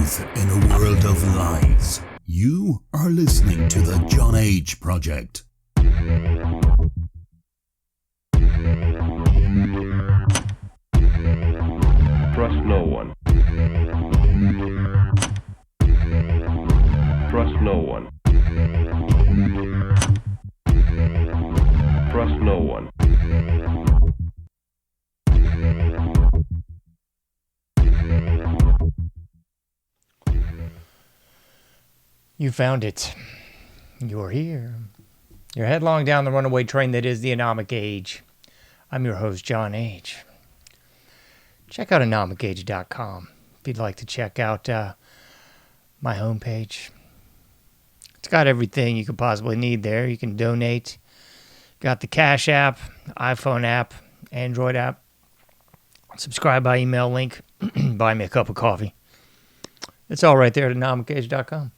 truth in a world of lies. You are listening to the JohnAge Project. Trust no one. Trust no one. Trust no one. You found it. You're here. You're headlong down the runaway train that is the AnomicAge. I'm your host, JohnAge. Check out AnomicAge.com if you'd like to check out my homepage. It's got everything you could possibly need there. You can donate. Got the Cash app, iPhone app, Android app. Subscribe by email link. Buy me a cup of coffee. It's all right there at AnomicAge.com.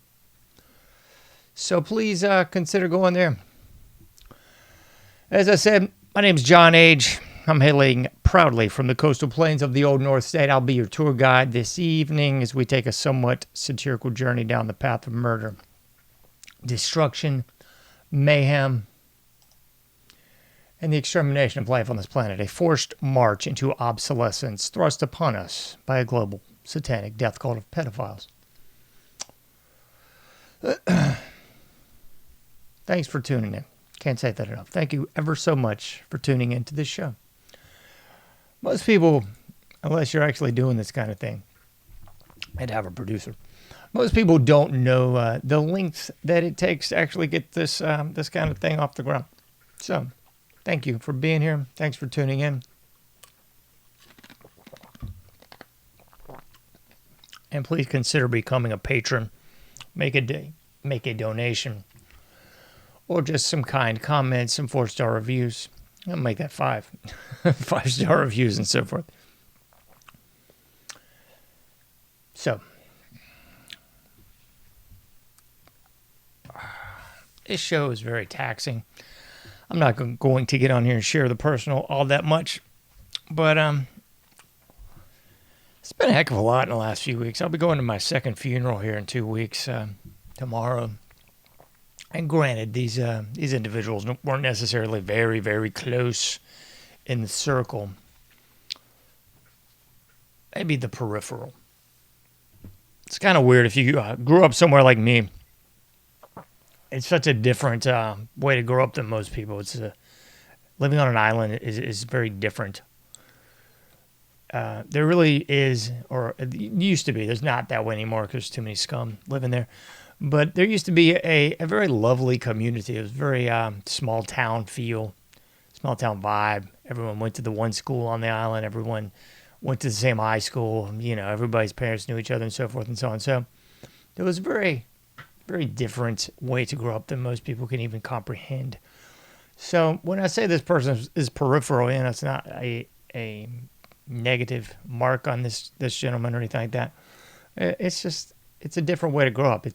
So please consider going there. As I said, my name's JohnAge. I'm hailing proudly from the coastal plains of the Old North State. I'll be your tour guide this evening as we take a somewhat satirical journey down the path of murder, destruction, mayhem, and the extermination of life on this planet. A forced march into obsolescence thrust upon us by a global satanic death cult of pedophiles. Thanks for tuning in. Can't say that enough. Thank you ever so much for tuning into this show. Most people, unless you're actually doing this kind of thing, I'd have a producer. Most people don't know the lengths that it takes to actually get this this kind of thing off the ground. So, thank you for being here. Thanks for tuning in. And please consider becoming a patron. Make a donation. Or just some kind comments, some 4-star reviews. I'll make that 5. 5-star reviews and so forth. So, this show is very taxing. I'm not going to get on here and share the personal all that much. But it's been a heck of a lot in the last few weeks. I'll be going to my second funeral here in 2 weeks, tomorrow. And granted, these individuals weren't necessarily very, very close in the circle. Maybe the peripheral. It's kind of weird if you grew up somewhere like me. It's such a different way to grow up than most people. It's living on an island is very different. There really is, or it used to be. There's not that way anymore because there's too many scum living there. But there used to be a very lovely community. It was very small town feel, small town vibe. Everyone went to the one school on the island. Everyone went to the same high school. You know, everybody's parents knew each other and so forth and so on. So it was a very, very different way to grow up than most people can even comprehend. So when I say this person is peripheral, you know, it's not a negative mark on this gentleman or anything like that. It's just, it's a different way to grow up.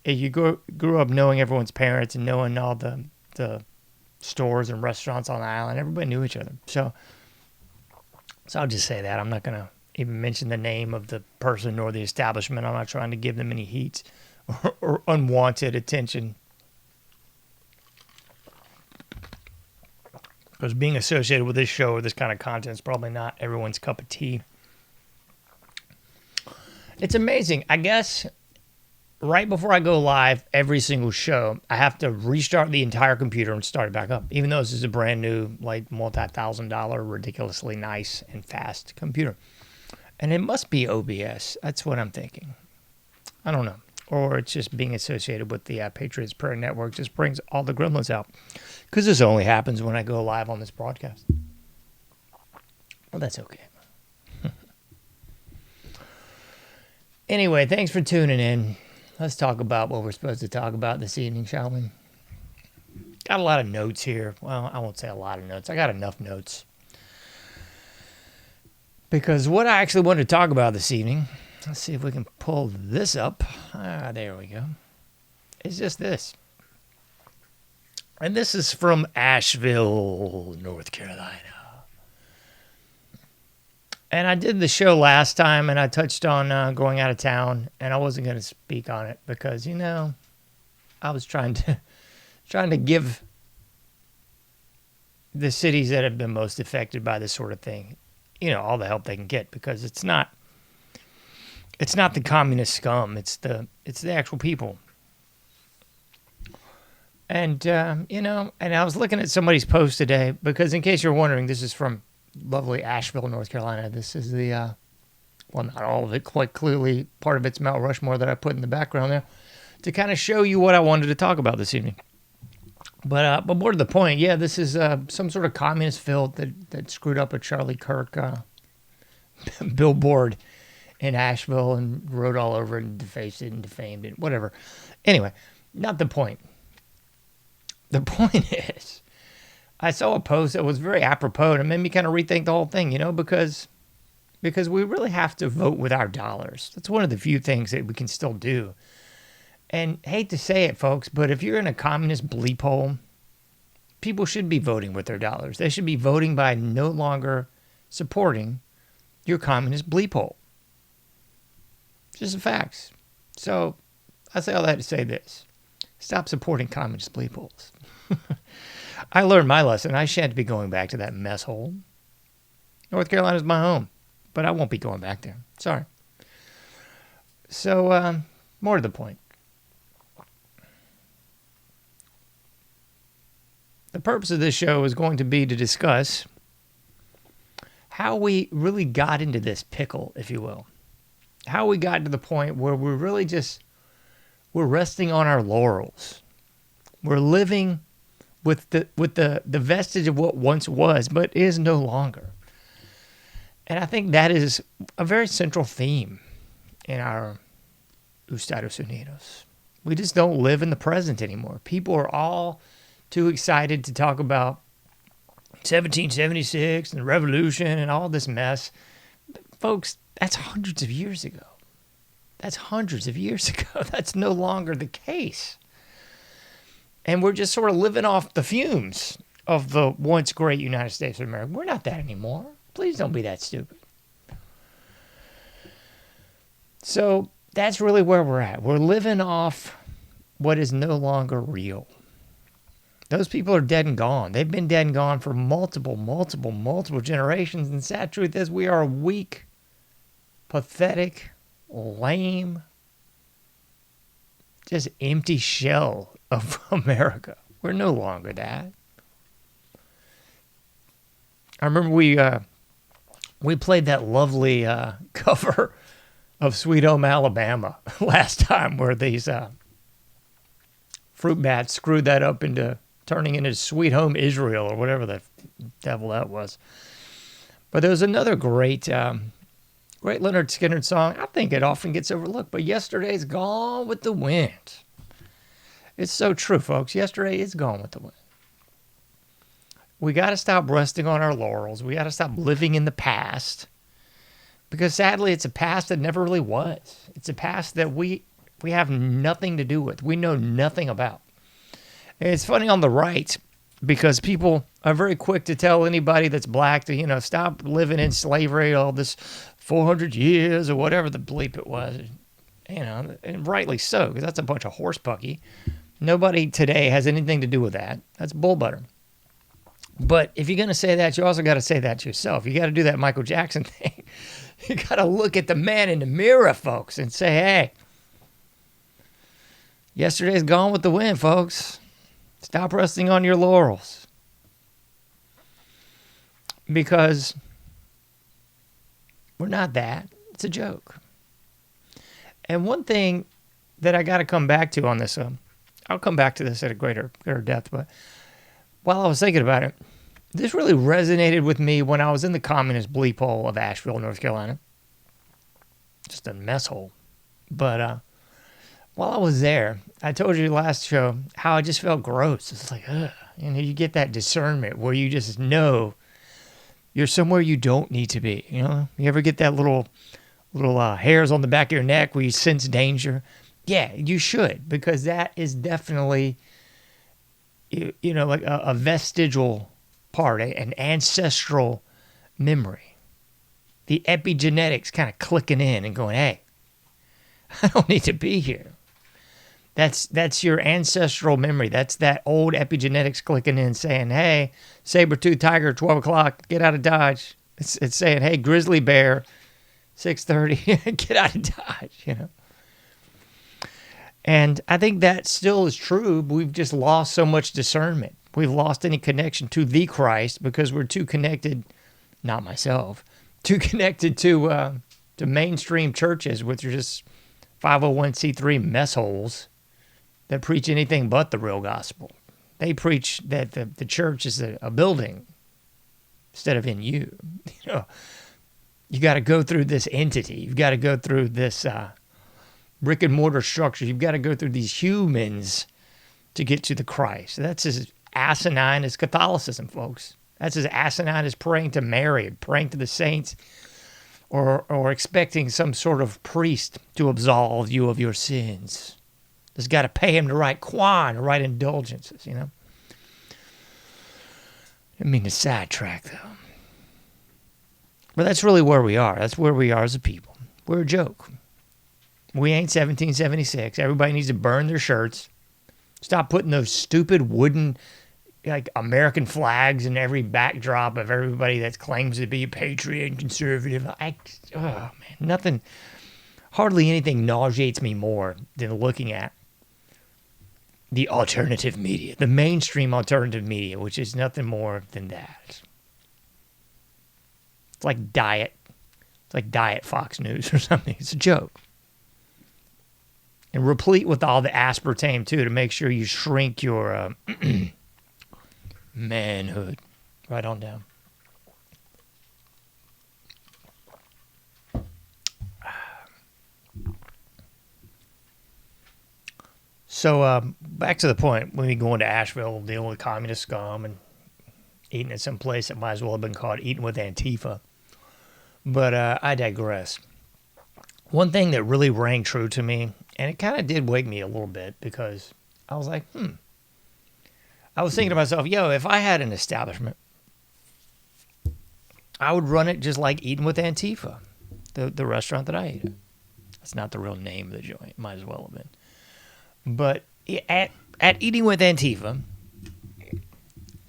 You grew up knowing everyone's parents and knowing all the stores and restaurants on the island. Everybody knew each other. So I'll just say that. I'm not going to even mention the name of the person or the establishment. I'm not trying to give them any heat or unwanted attention. Because being associated with this show or this kind of content is probably not everyone's cup of tea. It's amazing. I guess right before I go live every single show, I have to restart the entire computer and start it back up. Even though this is a brand new, like multi-$1,000, ridiculously nice and fast computer. And it must be OBS. That's what I'm thinking. I don't know. Or it's just being associated with the Patriots Prayer Network just brings all the gremlins out. Because this only happens when I go live on this broadcast. Well, that's okay. Anyway, thanks for tuning in. Let's talk about what we're supposed to talk about this evening, shall we? Got a lot of notes here. Well, I won't say a lot of notes. I got enough notes. Because what I actually wanted to talk about this evening, let's see if we can pull this up. There we go. It's just this. And this is from Asheville, North Carolina. And I did the show last time, and I touched on going out of town, and I wasn't going to speak on it because, I was trying to give the cities that have been most affected by this sort of thing, all the help they can get, because it's not the communist scum, it's the actual people. And and I was looking at somebody's post today, because in case you're wondering, this is from lovely Asheville, North Carolina. This is the not all of it, quite clearly part of it's Mount Rushmore that I put in the background there to kind of show you what I wanted to talk about this evening. But more to the point, this is some sort of communist filth that screwed up a Charlie Kirk billboard in Asheville and wrote all over it and defaced it and defamed it, whatever. Anyway, not the point. The point is, I saw a post that was very apropos and it made me kind of rethink the whole thing, because we really have to vote with our dollars. That's one of the few things that we can still do. And hate to say it, folks, but if you're in a communist bleep hole, people should be voting with their dollars. They should be voting by no longer supporting your communist bleep hole. Just the facts. So I say all that to say this. Stop supporting communist bleep holes. I learned my lesson. I shan't be going back to that mess hole. North Carolina's my home, but I won't be going back there. Sorry. So, more to the point. The purpose of this show is going to be to discuss how we really got into this pickle, if you will. How we got to the point where we're really we're resting on our laurels. We're living with the vestige of what once was, but is no longer. And I think that is a very central theme in our Estados Unidos. We just don't live in the present anymore. People are all too excited to talk about 1776 and the revolution and all this mess. Folks, that's hundreds of years ago. That's hundreds of years ago. That's no longer the case. And we're just sort of living off the fumes of the once great United States of America. We're not that anymore. Please don't be that stupid. So that's really where we're at. We're living off what is no longer real. Those people are dead and gone. They've been dead and gone for multiple generations. And the sad truth is we are a weak, pathetic, lame, just empty shell of America. We're no longer that. I remember we played that lovely cover of Sweet Home Alabama last time, where these fruit bats screwed that up into turning into Sweet Home Israel or whatever the devil that was. But there was another great Leonard Skinner song. I think it often gets overlooked, but Yesterday's Gone with the Wind. It's so true, folks. Yesterday is gone with the wind. We got to stop resting on our laurels. We got to stop living in the past, because sadly, it's a past that never really was. It's a past that we have nothing to do with. We know nothing about. And it's funny on the right, because people are very quick to tell anybody that's black to, stop living in slavery, all this 400 years or whatever the bleep it was. And rightly so, because that's a bunch of horsepucky. Nobody today has anything to do with that. That's bull butter. But if you're going to say that, you also got to say that to yourself. You got to do that Michael Jackson thing. You got to look at the man in the mirror, folks, and say, hey, yesterday's gone with the wind, folks. Stop resting on your laurels. Because we're not that. It's a joke. And one thing that I got to come back to on this, I'll come back to this at a greater depth, but while I was thinking about it, this really resonated with me when I was in the communist bleep hole of Asheville, North Carolina. Just a mess hole. But while I was there, I told you last show how I just felt gross. It's like, ugh. You get that discernment where you just know you're somewhere you don't need to be. You ever get that little hairs on the back of your neck where you sense danger? Yeah, you should, because that is definitely, like a vestigial part, an ancestral memory. the epigenetics kind of clicking in and going, hey, I don't need to be here. That's your ancestral memory. That's that old epigenetics clicking in saying, hey, saber-toothed tiger, 12 o'clock, get out of Dodge. It's saying, hey, grizzly bear, 6:30, get out of Dodge, you know. And I think that still is true, but we've just lost so much discernment. We've lost any connection to the Christ because we're too connected, not myself, too connected to mainstream churches, which are just 501c3 mess holes that preach anything but the real gospel. They preach that the church is a building instead of in you. You know, you got to go through this entity. You've got to go through this brick and mortar structure. You've got to go through these humans to get to the Christ. That's as asinine as Catholicism, folks. That's as asinine as praying to Mary, praying to the saints, or expecting some sort of priest to absolve you of your sins. Just got to pay him to write Quan, to write indulgences, you know. I mean to sidetrack, though. But that's really where we are. That's where we are as a people. We're a joke. We ain't 1776. Everybody needs to burn their shirts. Stop putting those stupid wooden, like, American flags in every backdrop of everybody that claims to be a patriot and conservative. Oh, man, nothing, hardly anything nauseates me more than looking at the alternative media, the mainstream alternative media, which is nothing more than that. It's like Diet Fox News or something. It's a joke. And replete with all the aspartame, too, to make sure you shrink your manhood. Right on down. So, back to the point, when we go into Asheville, dealing with communist scum and eating at some place that might as well have been called Eating with Antifa. But I digress. One thing that really rang true to me, and it kind of did wake me a little bit, because I was like, I was thinking to myself, if I had an establishment, I would run it just like Eating with Antifa, the restaurant that I ate at. That's not the real name of the joint. Might as well have been. But at Eating with Antifa,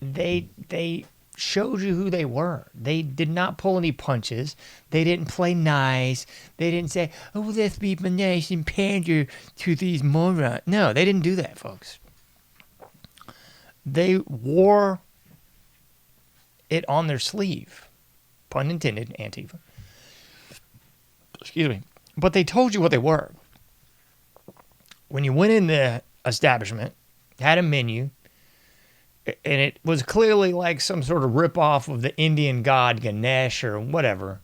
they showed you who they were. They did not pull any punches. They didn't play nice. They didn't say, oh, let's be nice and pander to these morons. No, they didn't do that, folks. They wore it on their sleeve. Pun intended, Antifa. Excuse me. But they told you what they were. When you went in the establishment, had a menu, and it was clearly like some sort of ripoff of the Indian god Ganesh or whatever.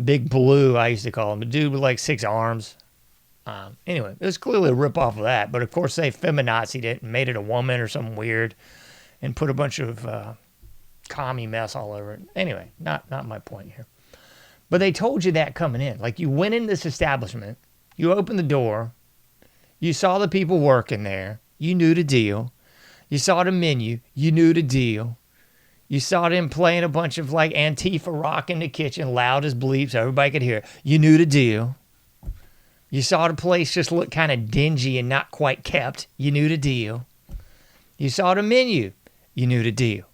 Big Blue, I used to call him. The dude with like 6 arms. Anyway, it was clearly a ripoff of that. But of course they feminazied it and made it a woman or something weird and put a bunch of commie mess all over it. Anyway, not my point here. But they told you that coming in. Like, you went in this establishment, you opened the door, you saw the people working there, you knew the deal. You saw the menu, you knew the deal. You saw them playing a bunch of like Antifa rock in the kitchen, loud as bleep so everybody could hear it. You knew the deal. You saw the place just look kind of dingy and not quite kept. You knew the deal. You saw the menu. You knew the deal.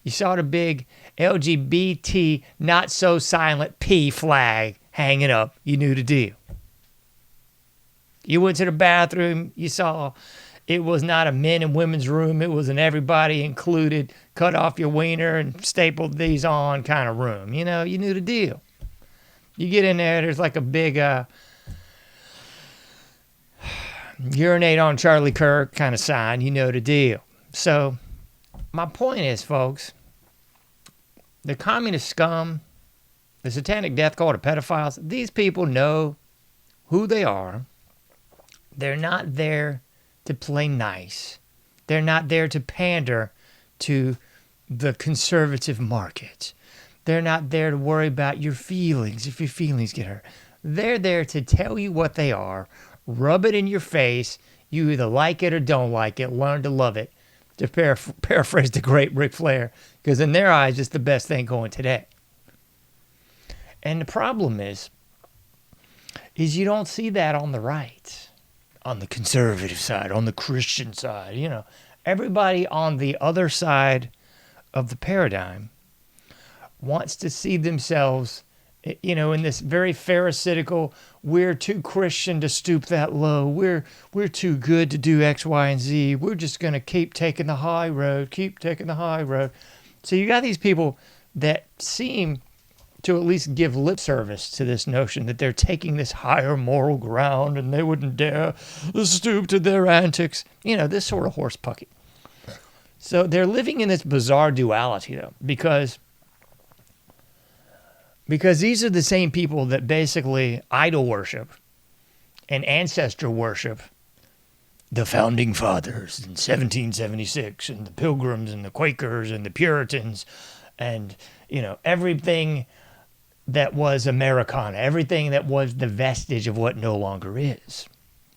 You saw the big LGBT not so silent P flag hanging up. You knew the deal. You went to the bathroom. You saw it was not a men and women's room. It was an everybody included, cut off your wiener and stapled these on kind of room. You know, you knew the deal. You get in there, there's like a big urinate on Charlie Kirk kind of sign. You know the deal. So my point is, folks, the communist scum, the satanic death cult of pedophiles, these people know who they are. They're not there to play nice. They're not there to pander to the conservative market. They're not there to worry about your feelings if your feelings get hurt. They're there to tell you what they are, rub it in your face. You either like it or don't like it. Learn to love it. To paraphrase the great Ric Flair, because in their eyes, it's the best thing going today. And the problem is you don't see that on the right, on the conservative side, on the Christian side. You know, everybody on the other side of the paradigm wants to see themselves, you know, in this very pharisaical, we're too Christian to stoop that low. We're too good to do X, Y, and Z. We're just going to keep taking the high road, keep taking the high road. So you got these people that seem to at least give lip service to this notion that they're taking this higher moral ground and they wouldn't dare stoop to their antics. You know, this sort of horse pucky. So they're living in this bizarre duality, though, because these are the same people that basically idol worship and ancestor worship the founding fathers in 1776 and the Pilgrims and the Quakers and the Puritans and, you know, everything that was Americana, everything that was the vestige of what no longer is.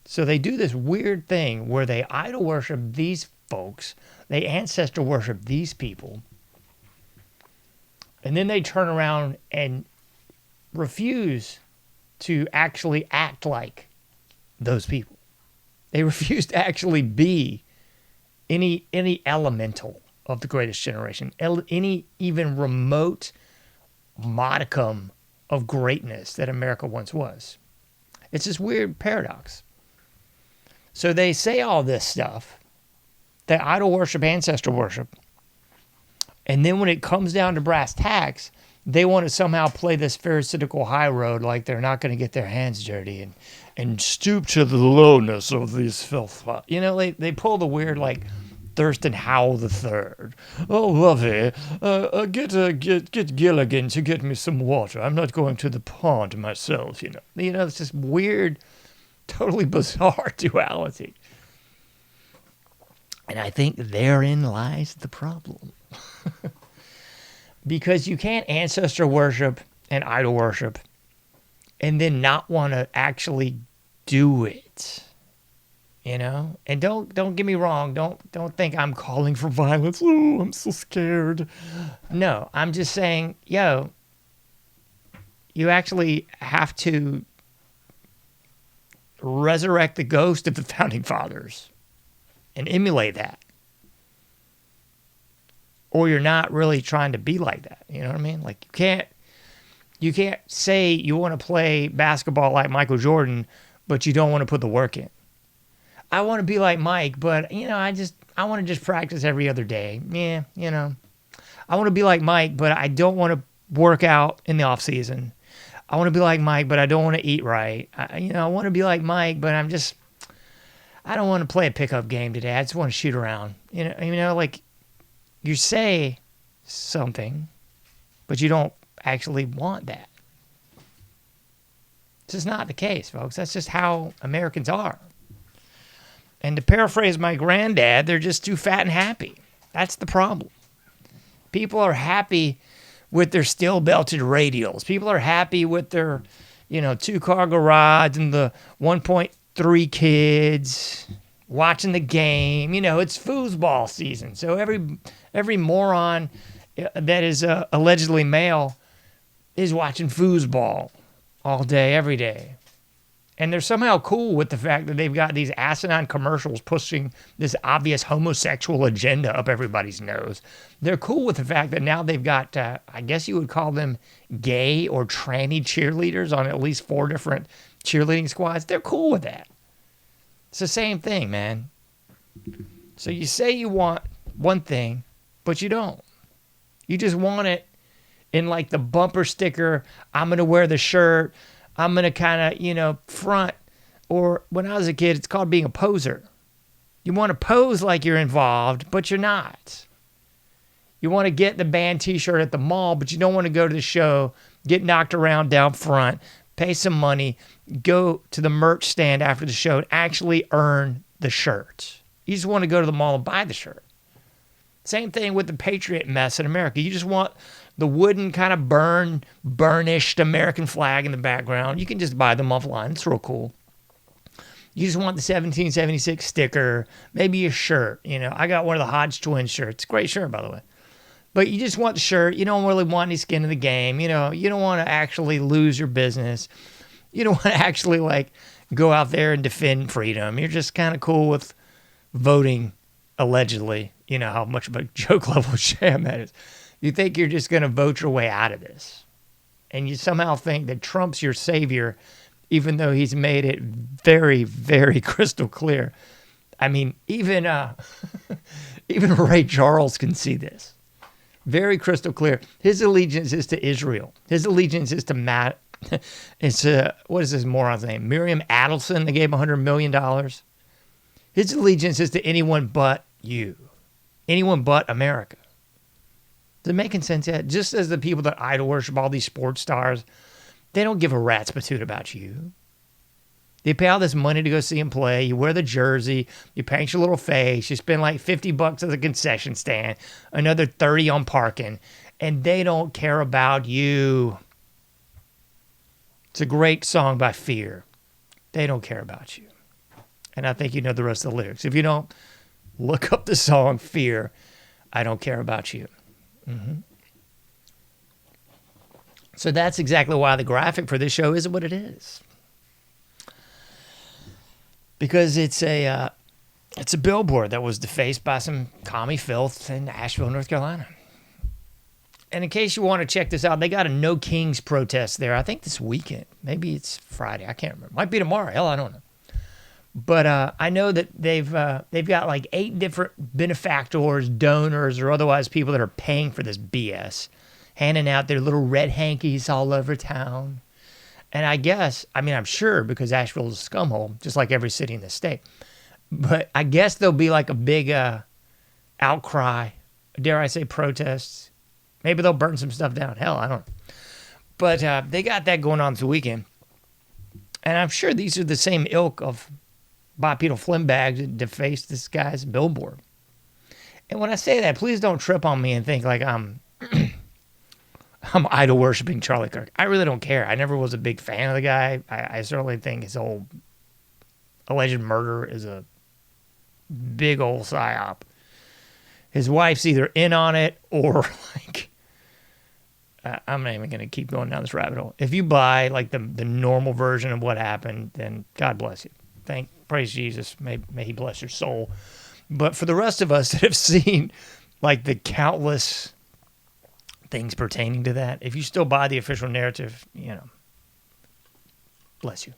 So they do this weird thing where they idol worship these folks, they ancestor worship these people, and then they turn around and refuse to actually act like those people. They refuse to actually be any elemental of the greatest generation, any even remote modicum of greatness that America once was. It's this weird paradox. So they say all this stuff, they idol worship, ancestor worship, and then when it comes down to brass tacks, they want to somehow play this pharisaical high road like they're not going to get their hands dirty and stoop to the lowness of these filth. You know, they pull the weird, like, Thurston Howell III. Oh, lovey, get Gilligan to get me some water. I'm not going to the pond myself, you know. You know, it's this weird, totally bizarre duality. And I think therein lies the problem. Because you can't ancestor worship and idol worship and then not want to actually do it. You know? And don't get me wrong, don't think I'm calling for violence. Oh, I'm so scared. No, I'm just saying, yo, you actually have to resurrect the ghost of the founding fathers and emulate that. Or you're not really trying to be like that. You know what I mean? Like, you can't say you want to play basketball like Michael Jordan, but you don't want to put the work in. I want to be like Mike, but, you know, I want to just practice every other day. Yeah, you know. I want to be like Mike, but I don't want to work out in the off season. I want to be like Mike, but I don't want to eat right. I want to be like Mike, but I don't want to play a pickup game today. I just want to shoot around. You know, like, you say something, but you don't actually want that. This is not the case, folks. That's just how Americans are. And to paraphrase my granddad, they're just too fat and happy. That's the problem. People are happy with their steel-belted radials. People are happy with their, you know, 2-car garage and the 1.3 kids watching the game. You know, it's foosball season. So every moron that is allegedly male is watching foosball all day, every day. And they're somehow cool with the fact that they've got these asinine commercials pushing this obvious homosexual agenda up everybody's nose. They're cool with the fact that now they've got, I guess you would call them gay or tranny cheerleaders on at least 4 different cheerleading squads. They're cool with that. It's the same thing, man. So you say you want one thing, but you don't. You just want it in like the bumper sticker, I'm going to wear the shirt, I'm going to kind of, you know, front. Or when I was a kid, it's called being a poser. You want to pose like you're involved, but you're not. You want to get the band t-shirt at the mall, but you don't want to go to the show, get knocked around down front, pay some money, go to the merch stand after the show and actually earn the shirt. You just want to go to the mall and buy the shirt. Same thing with the Patriot mess in America. You just want the wooden kind of burnished American flag in the background. You can just buy them offline. It's real cool. You just want the 1776 sticker, maybe a shirt. You know, I got one of the Hodge Twins shirts. Great shirt, by the way. But you just want the shirt. You don't really want any skin in the game. You know, you don't want to actually lose your business. You don't want to actually like go out there and defend freedom. You're just kind of cool with voting, allegedly. You know how much of a joke level sham that is. You think you're just going to vote your way out of this. And you somehow think that Trump's your savior, even though he's made it very, very crystal clear. I mean, even even Ray Charles can see this. Very crystal clear. His allegiance is to Israel. His allegiance is to Matt. It's what is this moron's name? Miriam Adelson. They gave him $100 million. His allegiance is to anyone but you. Anyone but America. Is it making sense yet? Just as the people that idol worship all these sports stars, they don't give a rat's patoot about you. You pay all this money to go see him play. You wear the jersey. You paint your little face. You spend like $50 at the concession stand. Another $30 on parking. And they don't care about you. It's a great song by Fear. They don't care about you. And I think you know the rest of the lyrics. If you don't, look up the song Fear. I don't care about you. Mm-hmm. So that's exactly why the graphic for this show is what it is. Because it's a billboard that was defaced by some commie filth in Asheville, North Carolina. And in case you want to check this out, they got a No Kings protest there. I think this weekend. Maybe it's Friday. I can't remember. Might be tomorrow. Hell, I don't know. But I know that they've got like 8 different benefactors, donors, or otherwise people that are paying for this BS, handing out their little red hankies all over town. And I'm sure because Asheville is a scumhole, just like every city in the state. But I guess there'll be like a big outcry, dare I say protests. Maybe they'll burn some stuff down. Hell, I don't know. But they got that going on this weekend. And I'm sure these are the same ilk of bipedal flimbags that defaced this guy's billboard. And when I say that, please don't trip on me and think like I'm idol worshiping Charlie Kirk. I really don't care. I never was a big fan of the guy. I certainly think his whole alleged murder is a big old psyop. His wife's either in on it or like, I'm not even going to keep going down this rabbit hole. If you buy like the normal version of what happened, then God bless you. Praise Jesus. May he bless your soul. But for the rest of us that have seen like the countless things pertaining to that, if you still buy the official narrative, bless you.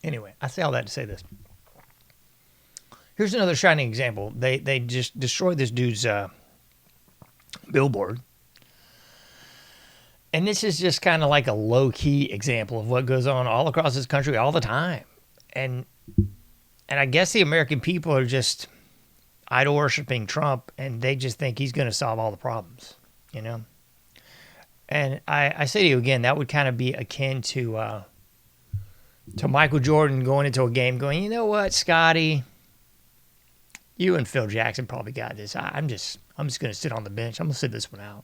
Anyway, I say all that to say this. Here's another shining example. They just destroyed this dude's billboard. And this is just kind of like a low-key example of what goes on all across this country all the time. And I guess the American people are just idol-worshiping Trump, and they just think he's going to solve all the problems, And I say to you again, that would kind of be akin to Michael Jordan going into a game going, you know what, Scotty, you and Phil Jackson probably got this. I'm just going to sit on the bench. I'm going to sit this one out.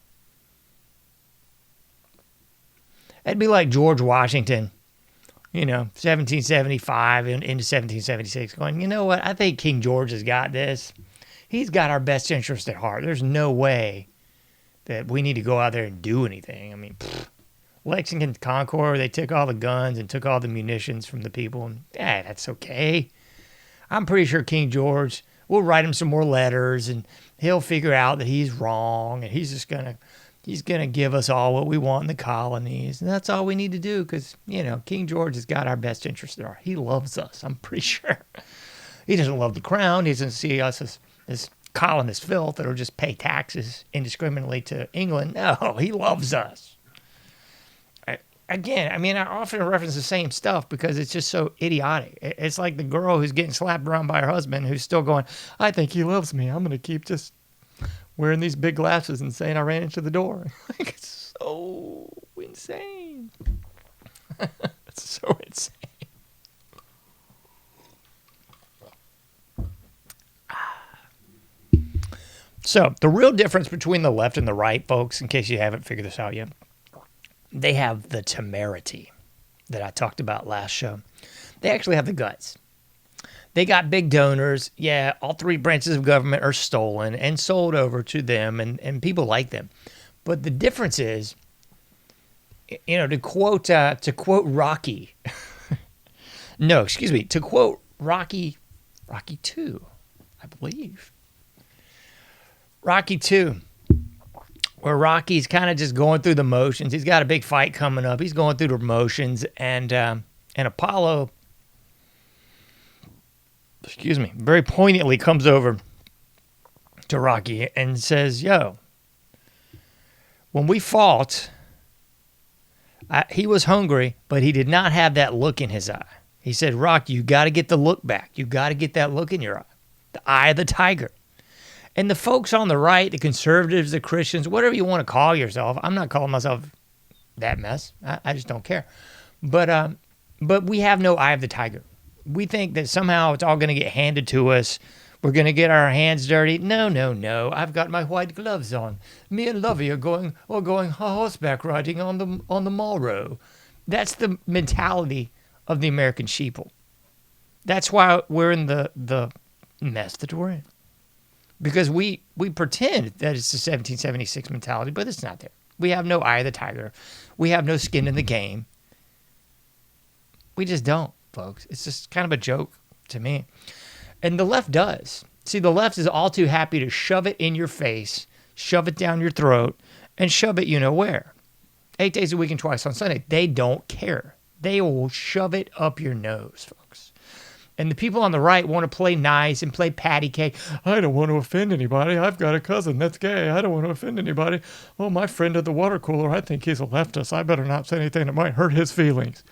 That'd be like George Washington, 1775 into 1776, going, you know what? I think King George has got this. He's got our best interest at heart. There's no way that we need to go out there and do anything. I mean, Lexington, Concord, they took all the guns and took all the munitions from the people. And, that's okay. I'm pretty sure King George, we'll write him some more letters, and he'll figure out that he's wrong, and he's just going to give us all what we want in the colonies. And that's all we need to do because, King George has got our best interest at heart. He loves us, I'm pretty sure. He doesn't love the crown. He doesn't see us as colonist filth that'll just pay taxes indiscriminately to England. No, he loves us. I often reference the same stuff because it's just so idiotic. It's like the girl who's getting slapped around by her husband who's still going, I think he loves me. I'm going to keep just wearing these big glasses and saying I ran into the door. Like, it's so insane. It's so insane. So the real difference between the left and the right, folks, in case you haven't figured this out yet, they have the temerity that I talked about last show. They actually have the guts. They got big donors. Yeah, all three branches of government are stolen and sold over to them, and people like them. But the difference is, to quote Rocky, no, excuse me, to quote Rocky 2, I believe. Rocky 2, where Rocky's kind of just going through the motions. He's got a big fight coming up. He's going through the motions, and Apollo, very poignantly comes over to Rocky and says, yo, when we fought, he was hungry, but he did not have that look in his eye. He said, Rocky, you got to get the look back. You got to get that look in your eye. The eye of the tiger. And the folks on the right, the conservatives, the Christians, whatever you want to call yourself, I'm not calling myself that mess. I just don't care. But we have no eye of the tiger. We think that somehow it's all going to get handed to us. We're going to get our hands dirty. No. I've got my white gloves on. Me and Lovey are going horseback riding on the Marlboro. That's the mentality of the American sheeple. That's why we're in the mess that we're in. Because we pretend that it's the 1776 mentality, but it's not there. We have no eye of the tiger. We have no skin in the game. We just don't, folks. It's just kind of a joke to me. And the left does. See, the left is all too happy to shove it in your face, shove it down your throat, and shove it where. 8 days a week and twice on Sunday. They don't care. They will shove it up your nose, folks. And the people on the right want to play nice and play patty cake. I don't want to offend anybody. I've got a cousin that's gay. I don't want to offend anybody. Oh, my friend at the water cooler, I think he's a leftist. I better not say anything that might hurt his feelings.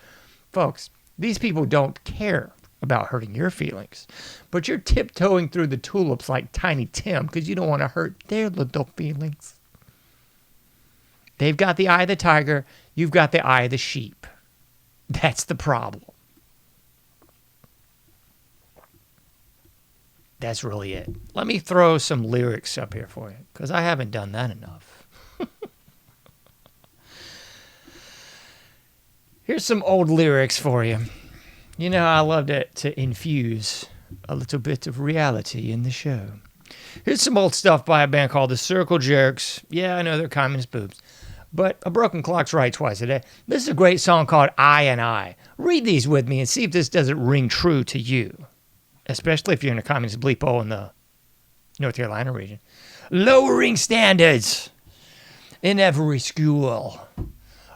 Folks, these people don't care about hurting your feelings. But you're tiptoeing through the tulips like Tiny Tim because you don't want to hurt their little feelings. They've got the eye of the tiger. You've got the eye of the sheep. That's the problem. That's really it. Let me throw some lyrics up here for you, because I haven't done that enough. Here's some old lyrics for you. You know, I love to infuse a little bit of reality in the show. Here's some old stuff by a band called the Circle Jerks. Yeah, I know they're communist boobs. But a broken clock's right twice a day. This is a great song called I and I. Read these with me and see if this doesn't ring true to you. Especially if you're in a communist bleepo in the North Carolina region. Lowering standards in every school.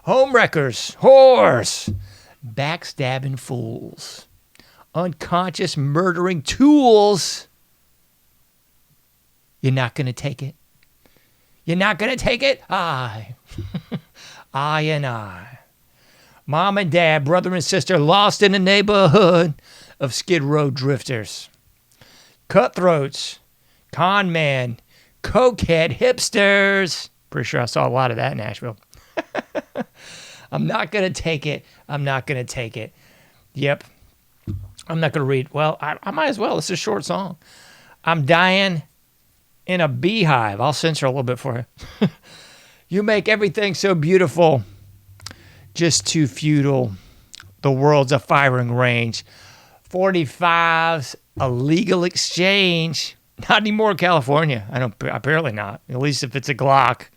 Homewreckers, whores, backstabbing fools, unconscious murdering tools. You're not going to take it? You're not going to take it? I and I. Mom and dad, brother and sister, lost in the neighborhood of Skid Row drifters. Cutthroats, con man, cokehead hipsters. Pretty sure I saw a lot of that in Nashville. I'm not going to take it. I'm not going to take it. Yep. I'm not going to read. Well, I might as well. It's a short song. I'm dying in a beehive. I'll censor a little bit for you. You make everything so beautiful, just too futile. The world's a firing range. 45's a legal exchange. Not anymore, California. Apparently not. At least if it's a Glock.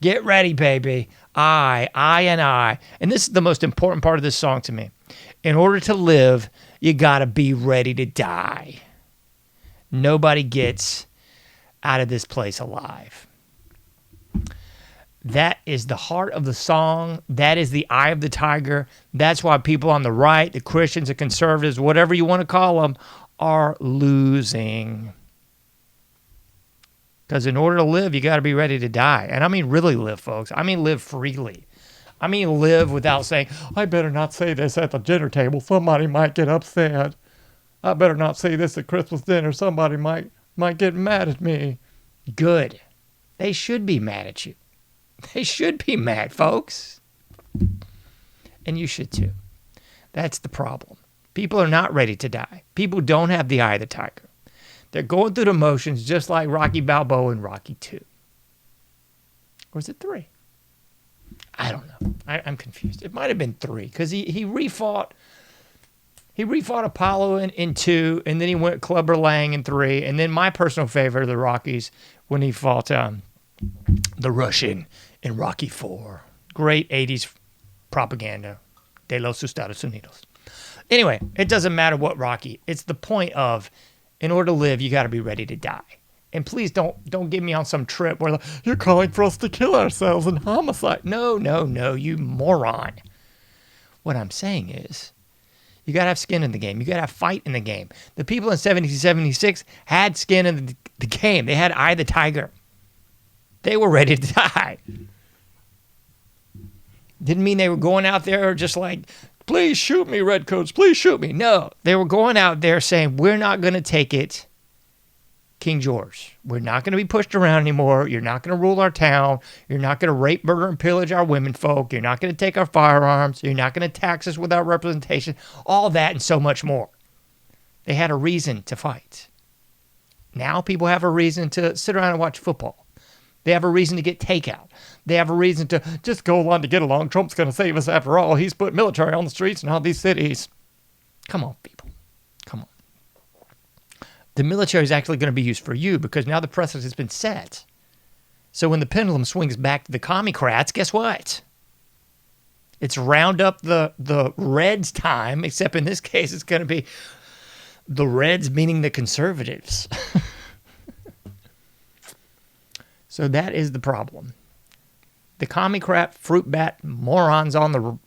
Get ready, baby. I and I. And this is the most important part of this song to me. In order to live, you gotta be ready to die. Nobody gets out of this place alive. That is the heart of the song. That is the eye of the tiger. That's why people on the right, the Christians, the conservatives, whatever you want to call them, are losing. Because in order to live, you got to be ready to die. And I mean really live, folks. I mean live freely. I mean live without saying, I better not say this at the dinner table. Somebody might get upset. I better not say this at Christmas dinner. Somebody might get mad at me. Good. They should be mad at you. They should be mad, folks. And you should too. That's the problem. People are not ready to die. People don't have the eye of the tiger. They're going through the motions just like Rocky Balboa in Rocky 2. Or is it 3? I don't know. I'm confused. It might have been 3 because he refought He refought Apollo in 2, and then he went Clubber Lang in 3, and then my personal favorite of the Rockies when he fought the Russian in Rocky 4. Great 80s propaganda de los Estados Unidos. Anyway, it doesn't matter what Rocky. It's the point of, in order to live, you got to be ready to die. And please don't get me on some trip where you're calling for us to kill ourselves in homicide. No, you moron. What I'm saying is, you got to have skin in the game. You got to have fight in the game. The people in 1776 had skin in the game. They had Eye the Tiger. They were ready to die. Didn't mean they were going out there just like, please shoot me, redcoats, please shoot me. No, they were going out there saying, we're not going to take it, King George. We're not going to be pushed around anymore. You're not going to rule our town. You're not going to rape, murder, and pillage our women folk. You're not going to take our firearms. You're not going to tax us without representation. All that and so much more. They had a reason to fight. Now people have a reason to sit around and watch football. They have a reason to get takeout. They have a reason to just go along to get along. Trump's going to save us after all. He's put military on the streets in all these cities. Come on, people. Come on. The military is actually going to be used for you because now the precedent has been set. So when the pendulum swings back to the commie-crats, guess what? It's round up the Reds time, except in this case it's going to be the Reds meaning the conservatives. So that is the problem. The commie-crap, fruit bat morons on the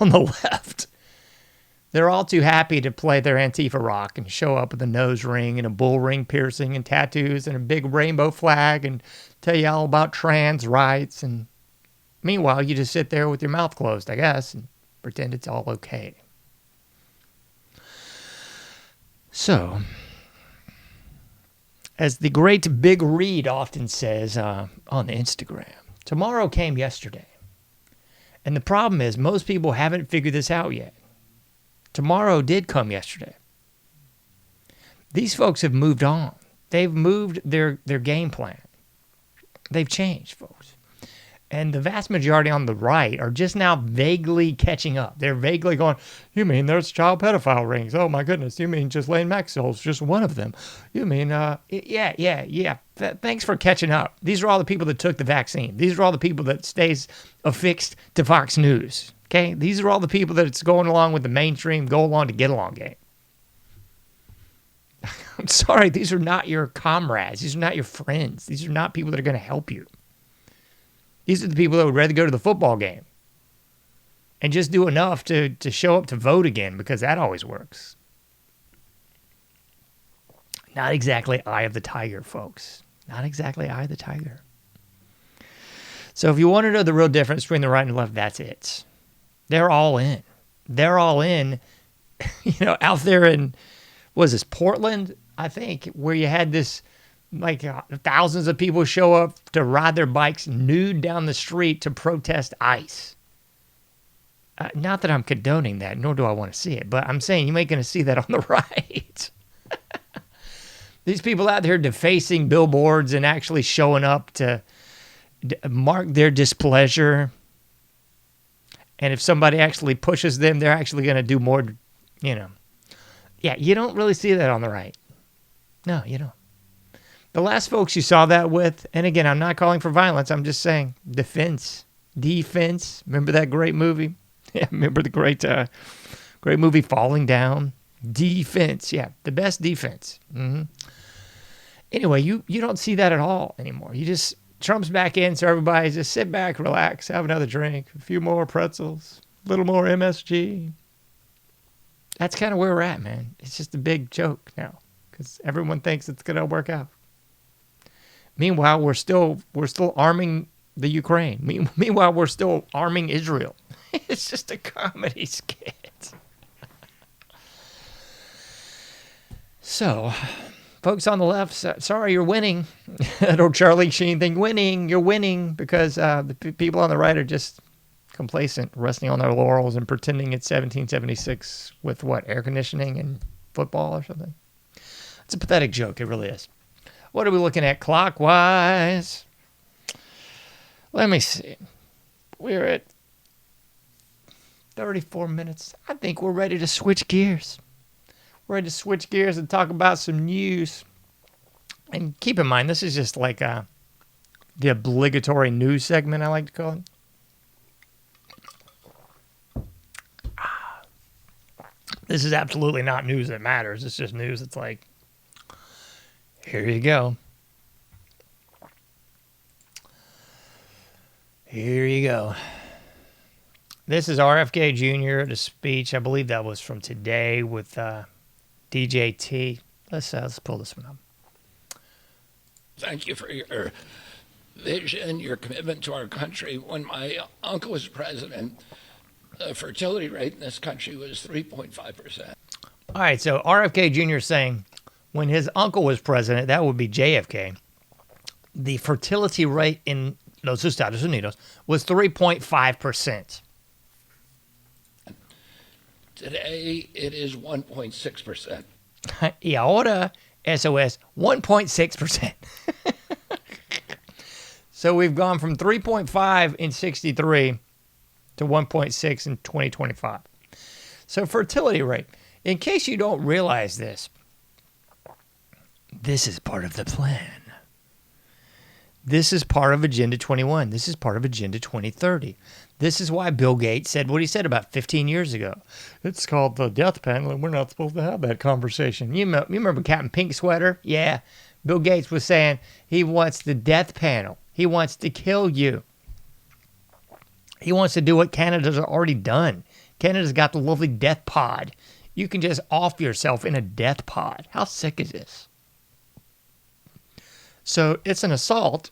left, they're all too happy to play their Antifa rock and show up with a nose ring and a bull ring piercing and tattoos and a big rainbow flag and tell you all about trans rights. And meanwhile, you just sit there with your mouth closed, I guess, and pretend it's all okay. So, as the great Big Reed often says on Instagram, tomorrow came yesterday. And the problem is most people haven't figured this out yet. Tomorrow did come yesterday. These folks have moved on. They've moved their game plan. They've changed, folks. And the vast majority on the right are just now vaguely catching up. They're vaguely going, you mean there's child pedophile rings? Oh, my goodness. You mean Ghislaine Maxwell's just one of them? You mean, yeah. Thanks for catching up. These are all the people that took the vaccine. These are all the people that stays affixed to Fox News. Okay? These are all the people that's going along with the mainstream go along to get along game. I'm sorry. These are not your comrades. These are not your friends. These are not people that are going to help you. These are the people that would rather go to the football game and just do enough to show up to vote again because that always works. Not exactly eye of the tiger, folks. Not exactly eye of the tiger. So if you want to know the real difference between the right and the left, that's it. They're all in. They're all in, out there in, was this Portland, I think, where you had this, thousands of people show up to ride their bikes nude down the street to protest ICE. Not that I'm condoning that, nor do I want to see it, but I'm saying you ain't going to see that on the right. These people out there defacing billboards and actually showing up to mark their displeasure. And if somebody actually pushes them, they're actually going to do more, Yeah, you don't really see that on the right. No, you don't. The last folks you saw that with, and again, I'm not calling for violence. I'm just saying defense. Remember that great movie? Yeah, remember the great movie Falling Down? Defense. Yeah, the best defense. Mm-hmm. Anyway, you don't see that at all anymore. Trump's back in, so everybody just sit back, relax, have another drink, a few more pretzels, a little more MSG. That's kind of where we're at, man. It's just a big joke now because everyone thinks it's going to work out. Meanwhile, we're still arming the Ukraine. Meanwhile, we're still arming Israel. It's just a comedy skit. So, folks on the left, sorry, you're winning. That old Charlie Sheen thing, you're winning because the people on the right are just complacent, resting on their laurels and pretending it's 1776 with air conditioning and football or something. It's a pathetic joke, it really is. What are we looking at clockwise? Let me see. We're at 34 minutes. I think we're ready to switch gears. We're ready to switch gears and talk about some news. And keep in mind, this is just like the obligatory news segment, I like to call it. This is absolutely not news that matters. It's just news that's like, here you go. Here you go. This is RFK Jr., the speech. I believe that was from today with DJT. Let's pull this one up. Thank you for your vision, your commitment to our country. When my uncle was president, the fertility rate in this country was 3.5%. All right, so RFK Jr. is saying when his uncle was president, that would be JFK, the fertility rate in Los Estados Unidos was 3.5%. Today, it is 1.6%. Y ahora, eso es 1.6%. So we've gone from 3.5 in 63 to 1.6 in 2025. So fertility rate. In case you don't realize this is part of the plan. This is part of Agenda 21. This is part of Agenda 2030. This is why Bill Gates said what he said about 15 years ago. It's called the death panel, and we're not supposed to have that conversation. You remember Captain Pink Sweater? Yeah. Bill Gates was saying he wants the death panel. He wants to kill you. He wants to do what Canada's already done. Canada's got the lovely death pod. You can just off yourself in a death pod. How sick is this? So it's an assault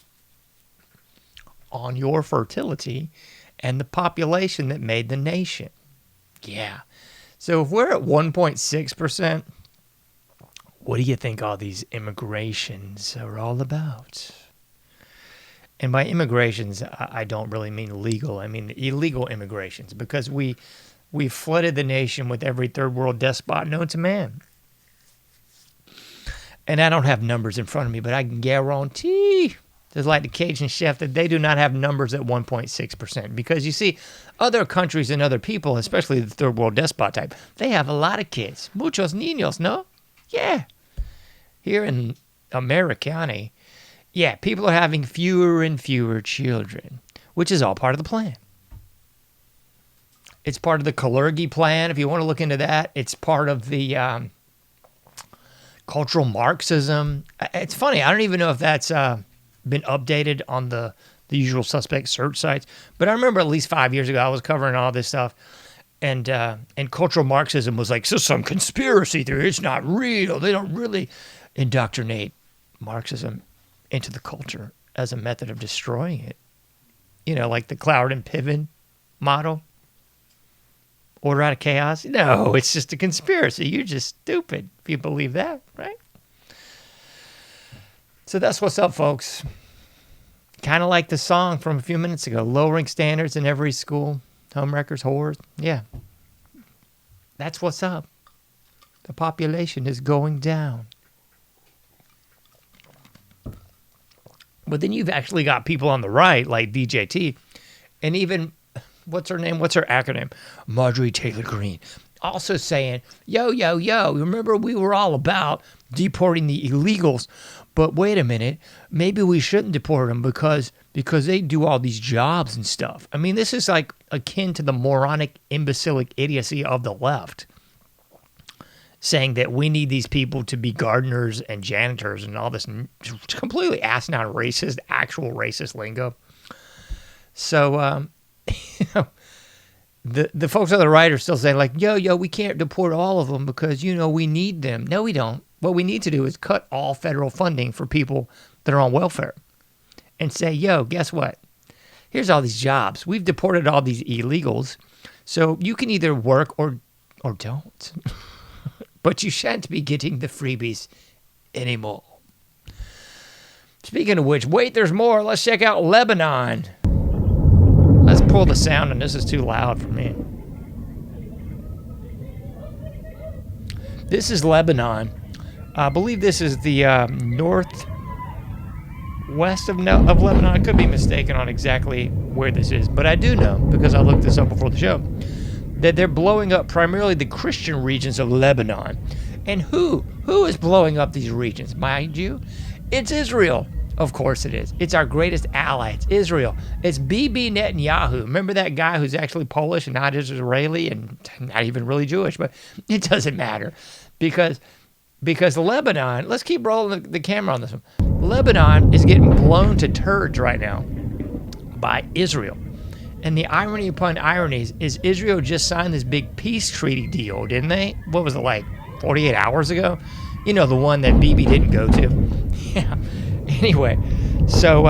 on your fertility and the population that made the nation. Yeah. So if we're at 1.6%, what do you think all these immigrations are all about? And by immigrations, I don't really mean legal. I mean illegal immigrations, because we flooded the nation with every third world despot known to man. And I don't have numbers in front of me, but I can guarantee, just like the Cajun chef, that they do not have numbers at 1.6%. Because you see, other countries and other people, especially the third world despot type, they have a lot of kids. Muchos niños, no? Yeah. Here in Americani, yeah, people are having fewer and fewer children, which is all part of the plan. It's part of the Kalergi plan, if you want to look into that. It's part of the cultural Marxism. It's funny, I don't even know if that's been updated on the usual suspect search sites, but I remember at least 5 years ago I was covering all this stuff, and cultural Marxism was like, this is some conspiracy theory, it's not real, they don't really indoctrinate Marxism into the culture as a method of destroying it. You know, like the Cloward and Piven model. Order out of chaos? No, it's just a conspiracy. You're just stupid if you believe that, right? So that's what's up, folks. Kind of like the song from a few minutes ago, lowering standards in every school, homewreckers, whores. Yeah. That's what's up. The population is going down. But then you've actually got people on the right, like DJT, and even... what's her name? What's her acronym? Marjorie Taylor Greene. Also saying, yo, remember we were all about deporting the illegals, but wait a minute, maybe we shouldn't deport them because they do all these jobs and stuff. I mean, this is like akin to the moronic, imbecilic idiocy of the left, saying that we need these people to be gardeners and janitors and all this completely asinine racist, actual racist lingo. So, you know, the folks on the right are still saying, like, yo, we can't deport all of them because, you know, we need them. No, we don't. What we need to do is cut all federal funding for people that are on welfare and say, yo, guess what? Here's all these jobs. We've deported all these illegals, so you can either work or don't. But you shan't be getting the freebies anymore. Speaking of which, wait, there's more. Let's check out Lebanon. Let's pull the sound, and this is too loud for me. This is Lebanon. I believe this is the northwest of Lebanon. I could be mistaken on exactly where this is, but I do know, because I looked this up before the show, that they're blowing up primarily the Christian regions of Lebanon. And who is blowing up these regions, mind you? It's Israel. Of course it is. It's our greatest ally. It's Israel. It's Bibi Netanyahu. Remember that guy who's actually Polish and not Israeli and not even really Jewish, but it doesn't matter because Lebanon, let's keep rolling the camera on this one. Lebanon is getting blown to turds right now by Israel. And the irony upon ironies is Israel just signed this big peace treaty deal, didn't they? What was it, like 48 hours ago? You know, the one that Bibi didn't go to. Yeah. Anyway, so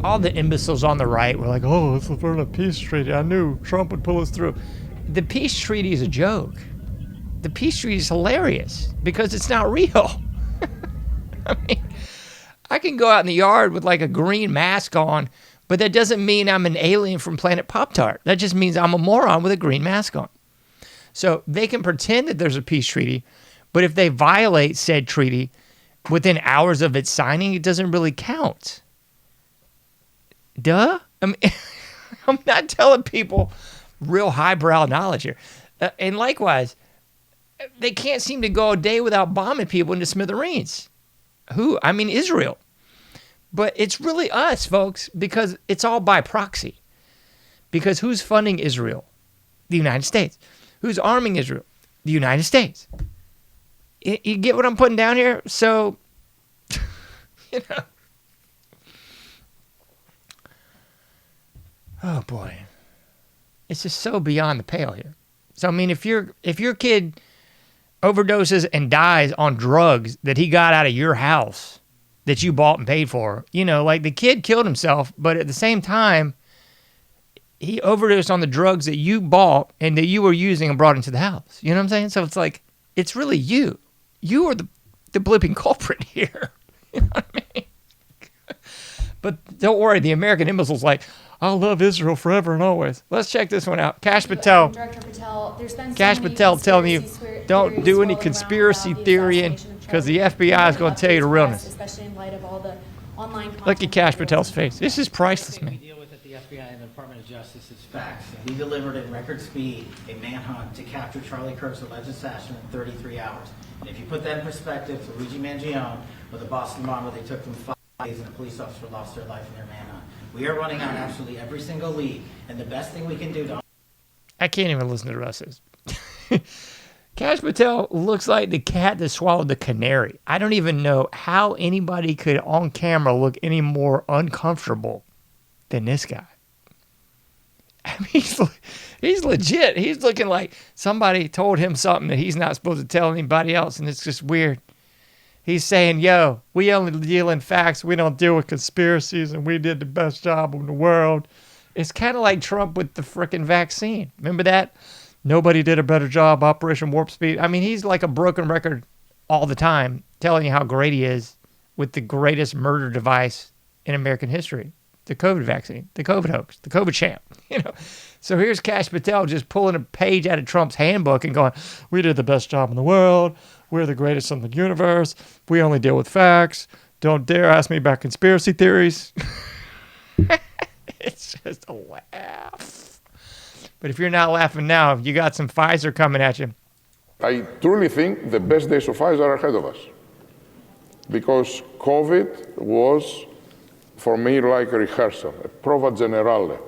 all the imbeciles on the right were like, oh, it's a peace treaty. I knew Trump would pull us through. The peace treaty is a joke. The peace treaty is hilarious because it's not real. I mean, I can go out in the yard with like a green mask on, but that doesn't mean I'm an alien from Planet Pop-Tart. That just means I'm a moron with a green mask on. So they can pretend that there's a peace treaty, but if they violate said treaty within hours of its signing, it doesn't really count. Duh? I mean, I'm not telling people real highbrow knowledge here. And likewise, they can't seem to go a day without bombing people into smithereens. Who? I mean, Israel. But it's really us, folks, because it's all by proxy. Because who's funding Israel? The United States. Who's arming Israel? The United States. You get what I'm putting down here? So, you know. Oh, boy. It's just so beyond the pale here. So, I mean, if your kid overdoses and dies on drugs that he got out of your house that you bought and paid for, you know, like the kid killed himself, but at the same time, he overdosed on the drugs that you bought and that you were using and brought into the house. You know what I'm saying? So it's like, it's really you. You are the blipping culprit here. You know what I mean? But don't worry, the American imbecile's like, I'll love Israel forever and always. Let's check this one out. Cash Patel. Director Patel, there's been Cash Patel telling you, don't do any conspiracy theorying because the FBI is going to tell you the realness. Especially in light of all the online Look at Cash Patel's face. This is priceless, man. We deal with at the FBI and the Department of Justice is facts. We delivered at record speed a manhunt to capture Charlie Kirk's alleged assassin in 33 hours. And if you put that in perspective to Luigi Mangione or the Boston bomber, they took them 5 days and a police officer lost their life in their manhunt. We are running on absolutely every single lead, and the best thing we can do to... I can't even listen to the rest of this. Cash Patel looks like the cat that swallowed the canary. I don't even know how anybody could on camera look any more uncomfortable than this guy. I mean, he's legit. He's looking like somebody told him something that he's not supposed to tell anybody else, and it's just weird. He's saying, yo, we only deal in facts. We don't deal with conspiracies, and we did the best job in the world. It's kind of like Trump with the frickin' vaccine. Remember that? Nobody did a better job, Operation Warp Speed. I mean, he's like a broken record all the time, telling you how great he is with the greatest murder device in American history, the COVID vaccine, the COVID hoax, the COVID champ. You know. So here's Cash Patel just pulling a page out of Trump's handbook and going, we did the best job in the world. We're the greatest in the universe. We only deal with facts. Don't dare ask me about conspiracy theories. It's just a laugh. But if you're not laughing now, you got some Pfizer coming at you. I truly think the best days of Pfizer are ahead of us. Because COVID was, for me, like a rehearsal, a prova generale,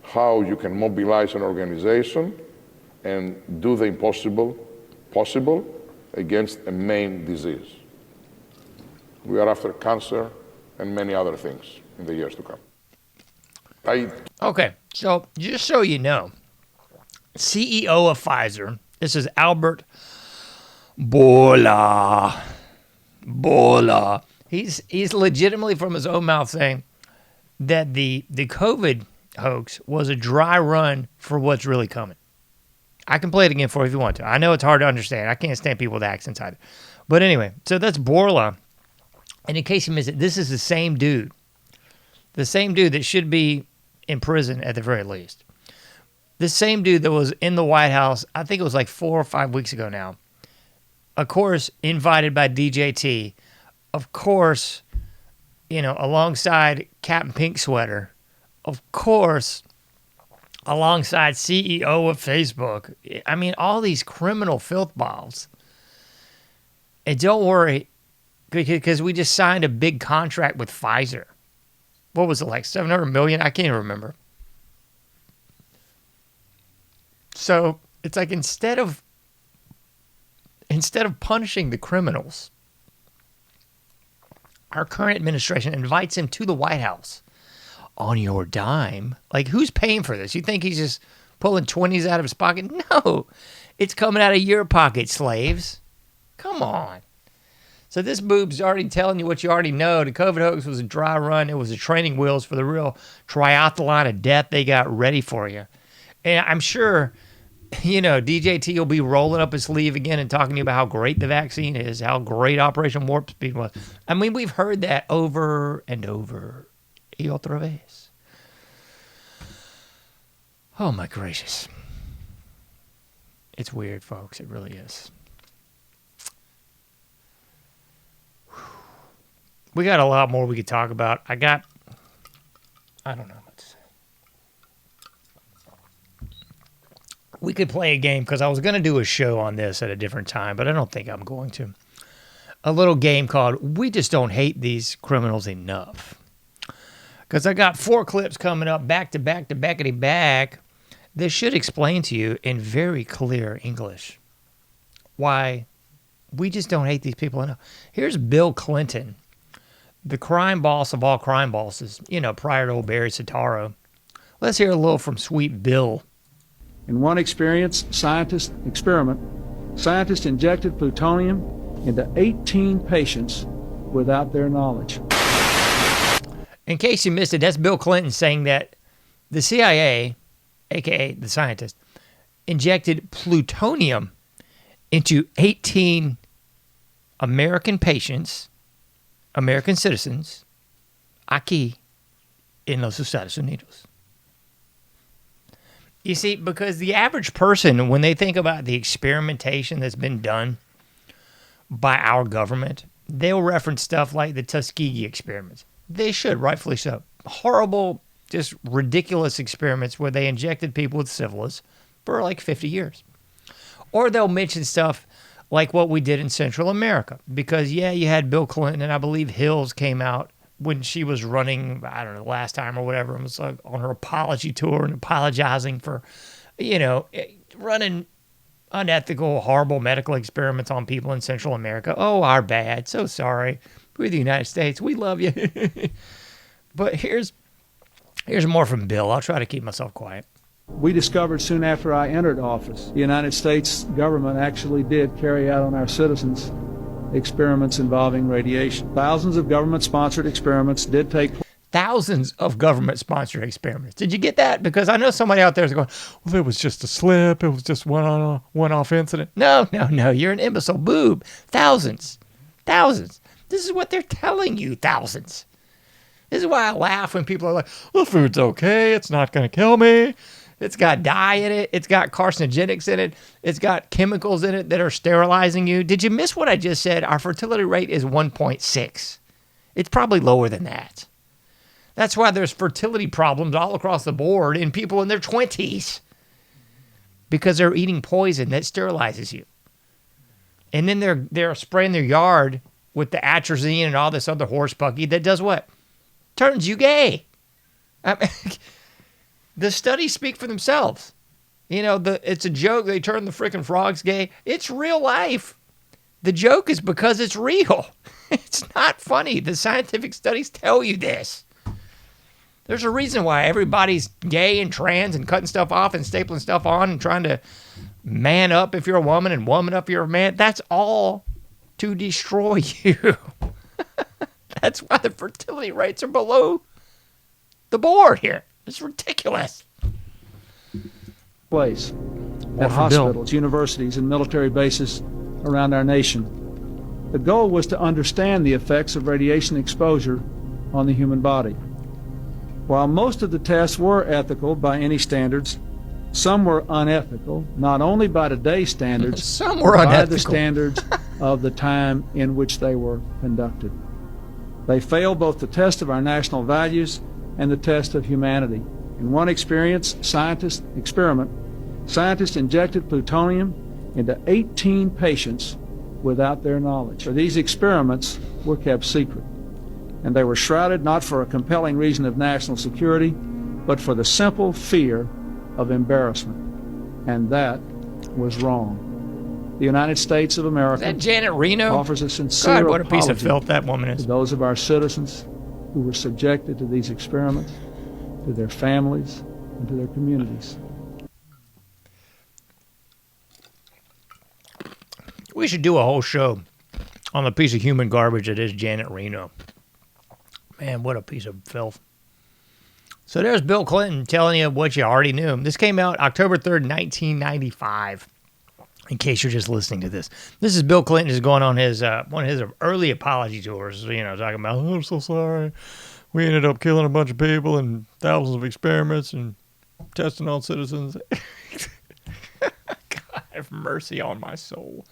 how you can mobilize an organization and do the impossible possible against a main disease. We are after cancer and many other things in the years to come. Okay, so just so you know, CEO of Pfizer, this is Albert Bourla. He's legitimately from his own mouth saying that the COVID hoax was a dry run for what's really coming. I can play it again for you if you want to. I know it's hard to understand. I can't stand people with accents either. But anyway, so that's Bourla. And in case you missed it, this is the same dude. The same dude that should be in prison at the very least. The same dude that was in the White House, I think it was like 4 or 5 weeks ago now. Of course, invited by DJT. Of course, you know, alongside Captain Pink Sweater. Of course, alongside CEO of Facebook. I mean, all these criminal filth balls. And don't worry, because we just signed a big contract with Pfizer. What was it, like 700 million? I can't even remember. So it's like instead of punishing the criminals, our current administration invites him to the White House on your dime. Like, who's paying for this? You think he's just pulling 20s out of his pocket? No, it's coming out of your pocket, slaves. Come on. So this boob's already telling you what you already know. The COVID hoax was a dry run. It was the training wheels for the real triathlon of death they got ready for you. And I'm sure, you know, DJT will be rolling up his sleeve again and talking to you about how great the vaccine is, how great Operation Warp Speed was. I mean, we've heard that over and over. Y otra vez. Oh, my gracious. It's weird, folks. It really is. We got a lot more we could talk about. I don't know what to say. We could play a game because I was going to do a show on this at a different time, but I don't think I'm going to. A little game called We Just Don't Hate These Criminals Enough. Because I got 4 clips coming up back to back to backity-back. This should explain to you in very clear English why we just don't hate these people enough. Here's Bill Clinton, the crime boss of all crime bosses, you know, prior to old Barry Soetoro. Let's hear a little from Sweet Bill. In one experiment, scientists injected plutonium into 18 patients without their knowledge. In case you missed it, that's Bill Clinton saying that the CIA, a.k.a. the scientist, injected plutonium into 18 American patients, American citizens, aquí en los Estados Unidos. You see, because the average person, when they think about the experimentation that's been done by our government, they'll reference stuff like the Tuskegee experiments. They should, rightfully so. Horrible, just ridiculous experiments where they injected people with syphilis for like 50 years. Or they'll mention stuff like what we did in Central America. Because, yeah, you had Bill Clinton, and I believe Hills came out when she was running, I don't know, last time or whatever, and was like on her apology tour and apologizing for, you know, running unethical, horrible medical experiments on people in Central America. Oh, our bad. So sorry. We're the United States. We love you. But here's more from Bill. I'll try to keep myself quiet. We discovered soon after I entered office, the United States government actually did carry out on our citizens experiments involving radiation. Thousands of government-sponsored experiments did take place. Thousands of government-sponsored experiments. Did you get that? Because I know somebody out there is going, well, it was just a slip. It was just one-off incident. No. You're an imbecile boob. Thousands. This is what they're telling you, thousands. This is why I laugh when people are like, well, food's okay. It's not going to kill me. It's got dye in it. It's got carcinogenics in it. It's got chemicals in it that are sterilizing you. Did you miss what I just said? Our fertility rate is 1.6. It's probably lower than that. That's why there's fertility problems all across the board in people in their 20s. Because they're eating poison that sterilizes you. And then they're spraying their yard with the atrazine and all this other horse buggy that does what? Turns you gay. I mean, the studies speak for themselves. You know, it's a joke. They turn the freaking frogs gay. It's real life. The joke is because it's real. It's not funny. The scientific studies tell you this. There's a reason why everybody's gay and trans and cutting stuff off and stapling stuff on and trying to man up if you're a woman and woman up if you're a man. That's all to destroy you. That's why the fertility rates are below the board here. It's ridiculous. Place at hospitals, universities, and military bases around our nation. The goal was to understand the effects of radiation exposure on the human body. While most of the tests were ethical by any standards, some were unethical, not only by today's standards, some were but by unethical. the standards of the time in which they were conducted. They failed both the test of our national values and the test of humanity. In one scientist injected plutonium into 18 patients without their knowledge. So these experiments were kept secret, and they were shrouded not for a compelling reason of national security, but for the simple fear of embarrassment. And that was wrong. The United States of America Is that Janet Reno? offers a sincere God, what a piece of apology filth that woman is. to those of our citizens who were subjected to these experiments, to their families, and to their communities. We should do a whole show on the piece of human garbage that is Janet Reno. Man, what a piece of filth. So there's Bill Clinton telling you what you already knew. This came out October 3rd, 1995, in case you're just listening to this. This is Bill Clinton just going on his one of his early apology tours, talking about, oh, I'm so sorry. We ended up killing a bunch of people and thousands of experiments and testing on citizens. God have mercy on my soul.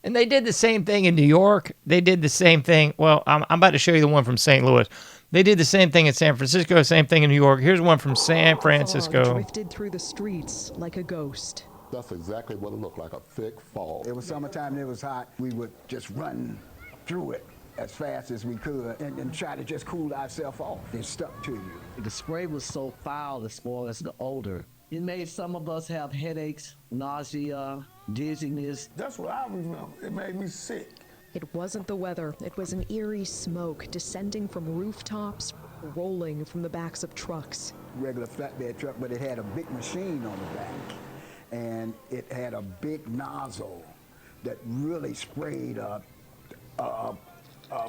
And they did the same thing in New York. They did the same thing. Well, I'm about to show you the one from St. Louis. They did the same thing in San Francisco, same thing in New York. Here's one from San Francisco. Drifted through the streets like a ghost. That's exactly what it looked like, a thick fog. It was summertime and it was hot. We would just run through it as fast as we could and try to just cool ourselves off. It stuck to you. The spray was so foul as far as the odor. It made some of us have headaches, nausea, dizziness. That's what I remember. It made me sick. It wasn't the weather. It was an eerie smoke descending from rooftops, rolling from the backs of trucks. Regular flatbed truck, but it had a big machine on the back. And it had a big nozzle that really sprayed a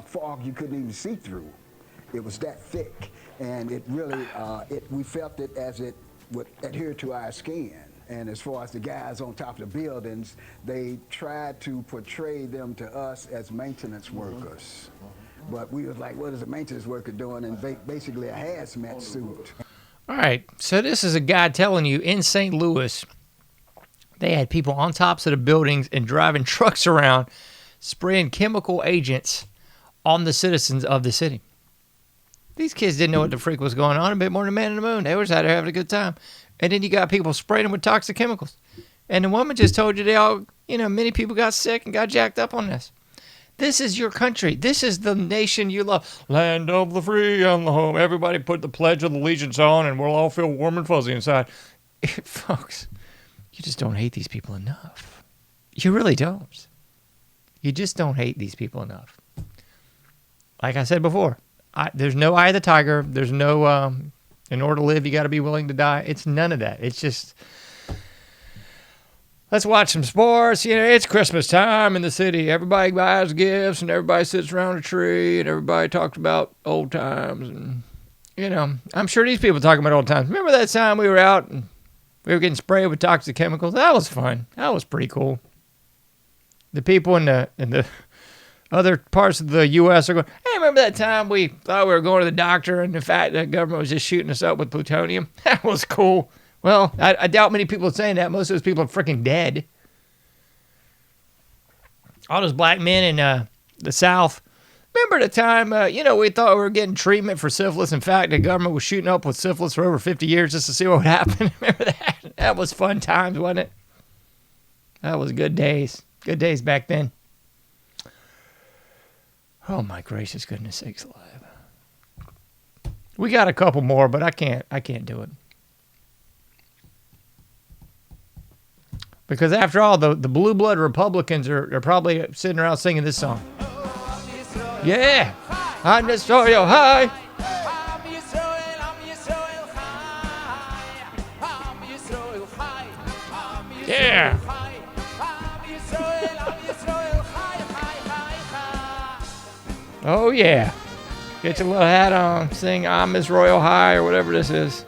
fog you couldn't even see through. It was that thick. And it really, we felt it as it would adhere to our skin. And as far as the guys on top of the buildings, they tried to portray them to us as maintenance workers. But we was like, what is a maintenance worker doing? And basically a hazmat suit. All right, so this is a guy telling you in St. Louis, they had people on tops of the buildings and driving trucks around, spraying chemical agents on the citizens of the city. These kids didn't know what the freak was going on a bit more than Man in the Moon. They was out there having a good time. And then you got people spraying them with toxic chemicals. And the woman just told you they all, many people got sick and got jacked up on this. This is your country. This is the nation you love. Land of the free and the home. Everybody put the Pledge of Allegiance on and we'll all feel warm and fuzzy inside. Folks, you just don't hate these people enough. You really don't. You just don't hate these people enough. Like I said before, there's no eye of the tiger. There's no, in order to live, you got to be willing to die. It's none of that. It's just, let's watch some sports. It's Christmas time in the city. Everybody buys gifts and everybody sits around a tree and everybody talks about old times. And, I'm sure these people talking about old times. Remember that time we were out and we were getting sprayed with toxic chemicals? That was fun. That was pretty cool. The people in the other parts of the U.S. are going, hey, remember that time we thought we were going to the doctor and the fact that the government was just shooting us up with plutonium? That was cool. Well, I doubt many people are saying that. Most of those people are freaking dead. All those black men in the South. Remember the time, we thought we were getting treatment for syphilis. In fact, the government was shooting up with syphilis for over 50 years just to see what would happen. Remember that? That was fun times, wasn't it? That was good days. Good days back then. Oh, my gracious goodness sakes alive. We got a couple more, but I can't do it. Because after all, the blue blood Republicans are probably sitting around singing this song. Yeah, I'm just so high. Yeah. Oh, yeah. Get your little hat on. Sing I'm Miss Royal High or whatever this is.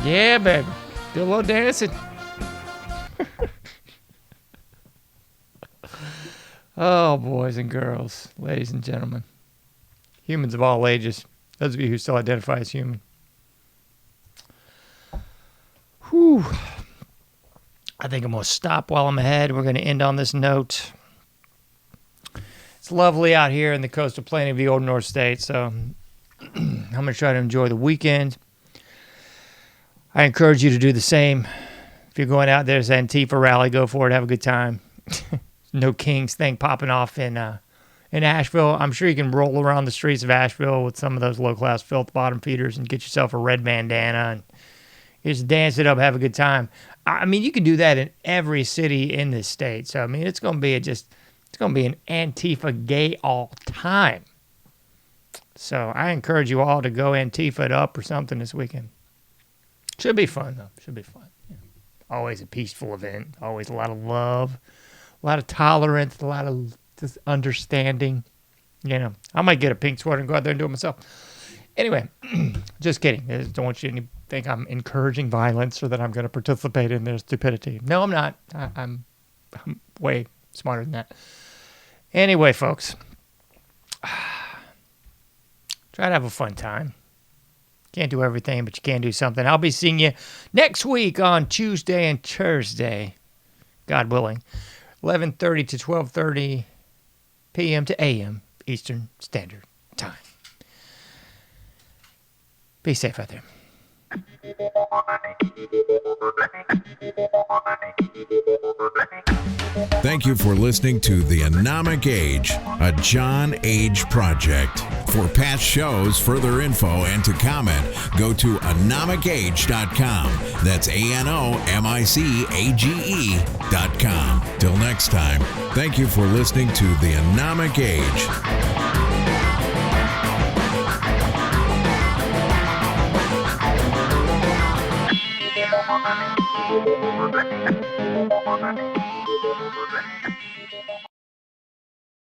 Yeah, baby. Do a little dancing. Oh, boys and girls, ladies and gentlemen. Humans of all ages. Those of you who still identify as human. Whew. I think I'm going to stop while I'm ahead. We're going to end on this note. It's lovely out here in the coastal plain of the old North States, so I'm going to try to enjoy the weekend. I encourage you to do the same. If you're going out there, there's an Antifa rally, go for it. Have a good time. No Kings thing popping off in Asheville. I'm sure you can roll around the streets of Asheville with some of those low-class filth bottom feeders and get yourself a red bandana and just dance it up, have a good time. I mean, you can do that in every city in this state. So, I mean, it's going to be an Antifa gay all time. So I encourage you all to go Antifa it up or something this weekend. Should be fun, though. Should be fun. Yeah. Always a peaceful event. Always a lot of love, a lot of tolerance, a lot of just understanding. You know, I might get a pink sweater and go out there and do it myself. Anyway, just kidding. I just don't want you to think I'm encouraging violence or that I'm going to participate in their stupidity. No, I'm not. I'm way smarter than that. Anyway, folks, try to have a fun time. Can't do everything, but you can do something. I'll be seeing you next week on Tuesday and Thursday, God willing, 11:30 to 12:30 p.m. to a.m. Eastern Standard Time. Be safe out there. Thank you for listening to the AnomicAge, a JohnAge project. For past shows, further info, and to comment, go to AnomicAge.com. That's AnomicAge.com. Till next time, thank you for listening to the AnomicAge.